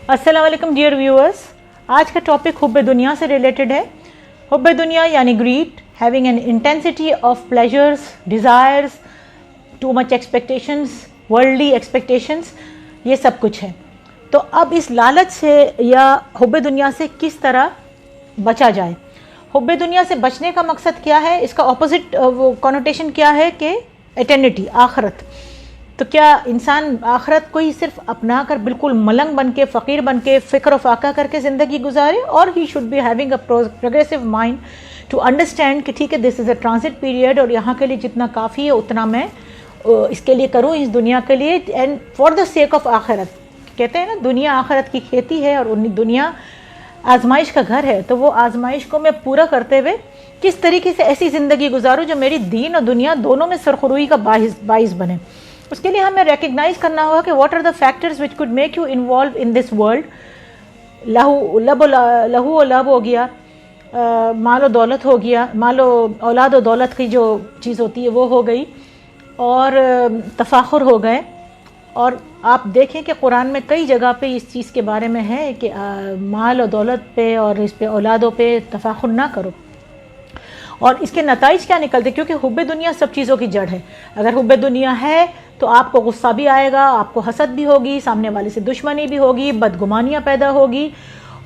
अस्सलाम वालेकुम dear viewers, आज का टॉपिक हुब्बे दुनिया से रिलेटेड है। हुब्बे दुनिया यानी greed, having an intensity of pleasures, desires, too much expectations, worldly expectations, ये सब कुछ है। तो अब इस लालच से या हुब्बे दुनिया से किस तरह बचा जाए? हुब्बे दुनिया से बचने का मकसद क्या है? इसका ऑपोजिट कॉनोटेशन क्या है कि एटर्निटी, आखरत। तो क्या इंसान आखरत को ही सिर्फ अपना कर बिल्कुल मलंग बन के, फ़कीर बन के, फ़िक्र व फाका करके ज़िंदगी गुजारे, और he should be having a progressive mind to understand कि ठीक है, this is a transit period और यहाँ के लिए जितना काफ़ी है उतना मैं इसके लिए करूँ, इस दुनिया के लिए, and for the sake of आखरत। कहते हैं ना, दुनिया आखरत की खेती है और दुनिया आजमाइश का घर है। तो वो आजमाइश को मैं पूरा करते हुए किस तरीके से ऐसी ज़िंदगी गुजारूँ जो मेरी दीन और दुनिया दोनों में सरखुरुई का बाइस बने। उसके लिए हमें रिकग्नाइज करना होगा कि what are the factors which could make you involve in this world. लहू और लब हो गया, मालो दौलत हो गया, मालो औलाद और दौलत की जो चीज़ होती है वो हो गई, और तफाखुर हो गए। और आप देखें कि कुरान में कई जगह पे इस चीज़ के बारे में है कि माल और दौलत पे और इस पे औलादों पे तफाखुर ना करो। और इसके नताइज क्या निकलते? क्योंकि हुब्बे दुनिया सब चीज़ों की जड़ है। अगर हुब्बे दुनिया है तो आपको गुस्सा भी आएगा, आपको हसद भी होगी, सामने वाले से दुश्मनी भी होगी, बदगुमानियाँ पैदा होगी,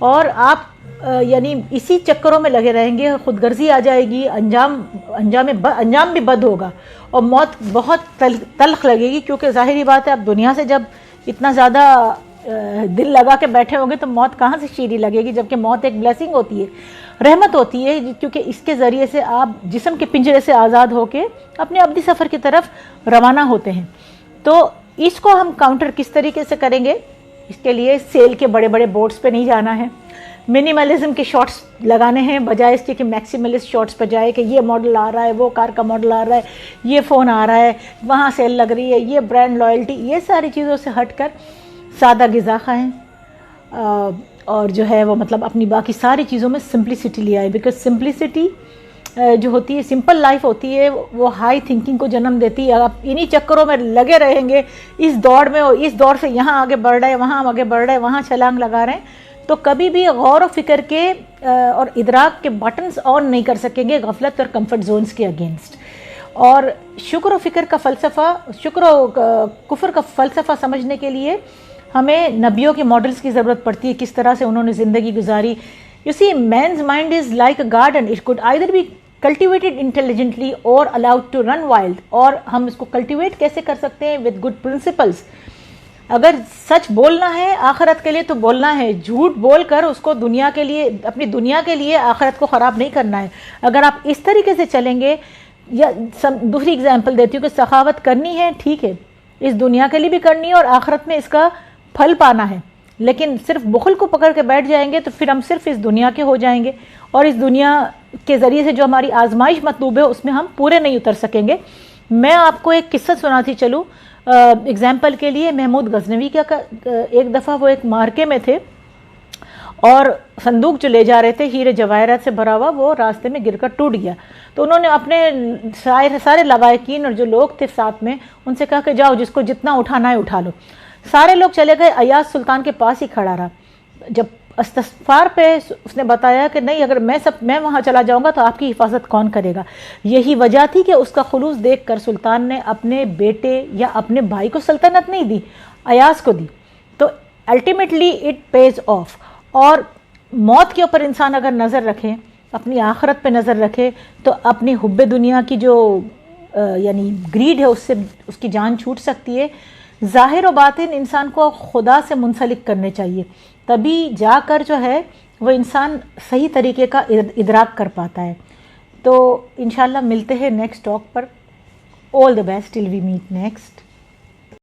और आप यानी इसी चक्करों में लगे रहेंगे, खुदगर्जी आ जाएगी, अंजाम भी बद होगा, और मौत बहुत तल्ख लगेगी। क्योंकि ज़ाहिरी बात है, आप दुनिया से जब इतना ज़्यादा दिल लगा के बैठे होंगे तो मौत कहाँ से शीरी लगेगी, जबकि मौत एक ब्लेसिंग होती है, रहमत होती है, क्योंकि इसके ज़रिए से आप जिस्म के पिंजरे से आज़ाद होकर अपने अब्दी सफ़र की तरफ रवाना होते हैं। तो इसको हम काउंटर किस तरीके से करेंगे? इसके लिए सेल के बड़े बड़े बोर्ड्स पे नहीं जाना है, मिनिमलिज्म के शॉट्स लगाने हैं, बजाय इसके कि मैक्सिमलिस्ट शॉट्स पर जाए कि ये मॉडल आ रहा है, वो कार का मॉडल आ रहा है, ये फ़ोन आ रहा है, वहाँ सेल लग रही है, ये ब्रांड लॉयल्टी, ये सारी चीज़ों से हट कर सादा ग़िज़ा खाएँ, और जो है वो मतलब अपनी बाकी सारी चीज़ों में सिंप्लिसिटी ले आए। बिकॉज सिंप्लिसिटी जो होती है, सिंपल लाइफ होती है, वो हाई थिंकिंग को जन्म देती है। आप इन्हीं चक्करों में लगे रहेंगे, इस दौड़ में, और इस दौड़ से यहाँ आगे बढ़ रहे हैं, वहाँ आगे बढ़ रहे हैं, वहाँ छलांग लगा रहे हैं, तो कभी भी गौर व फिक्र के और इदराक के बटन्स ऑन नहीं कर सकेंगे गफलत और कंफर्ट जोन्स के अगेंस्ट। और शुक्र व फिक्र का फ़लसफ़ा, शुक्र व कुफ्र का फ़लसफ़ा समझने के लिए हमें नबियों के मॉडल्स की ज़रूरत पड़ती है, किस तरह से उन्होंने ज़िंदगी गुजारी। You see, man's mind is like a garden, it could either be cultivated intelligently और अलाउड टू रन वाइल्ड। और हम इसको कल्टिवेट कैसे कर सकते हैं? With good principles. अगर सच बोलना है आखिरत के लिए तो बोलना है, झूठ बोल कर उसको दुनिया के लिए, अपनी दुनिया के लिए आखिरत को ख़राब नहीं करना है। अगर आप इस तरीके से चलेंगे, या दूसरी एग्जाम्पल देती हूँ कि सखावत करनी है, ठीक है, इस दुनिया के लिए भी करनी है और आखिरत में इसका फल पाना है, लेकिन सिर्फ बुखल को पकड़ के बैठ जाएंगे तो फिर हम सिर्फ इस दुनिया के हो जाएंगे, और इस दुनिया के ज़रिए से जो हमारी आजमाइश मतलूब है उसमें हम पूरे नहीं उतर सकेंगे। मैं आपको एक किस्सा सुनाती चलूँ एग्जाम्पल के लिए। महमूद गजनवी का एक दफ़ा वो एक मार्के में थे और संदूक जो ले जा रहे थे हीरे जवाहरात से भरा हुआ, वो रास्ते में गिरकर टूट गया। तो उन्होंने अपने सारे लवाकिन और जो लोग थे साथ में, उनसे कहा कि जाओ, जिसको जितना उठाना है उठा लो। सारे लोग चले गए, अयाज सुल्तान के पास ही खड़ा रहा। जब इस्तग़फ़ार पे उसने बताया कि नहीं, अगर मैं वहाँ चला जाऊँगा तो आपकी हिफाजत कौन करेगा। यही वजह थी कि उसका खुलूस देख कर सुल्तान ने अपने बेटे या अपने भाई को सल्तनत नहीं दी, अयाज को दी। तो अल्टीमेटली इट पेज ऑफ। और मौत के ऊपर इंसान अगर नज़र रखे, अपनी आखरत पे नज़र रखे, तो अपनी हुब्बे दुनिया की जो यानी ग्रीड है उससे उसकी जान छूट सकती है। ज़ाहिर व बातिन इंसान को खुदा से मुंसलिक करने चाहिए, तभी जाकर जो है वो इंसान सही तरीके का इदराक कर पाता है। तो इंशाल्लाह मिलते हैं नेक्स्ट टॉक पर। All the best till we meet next.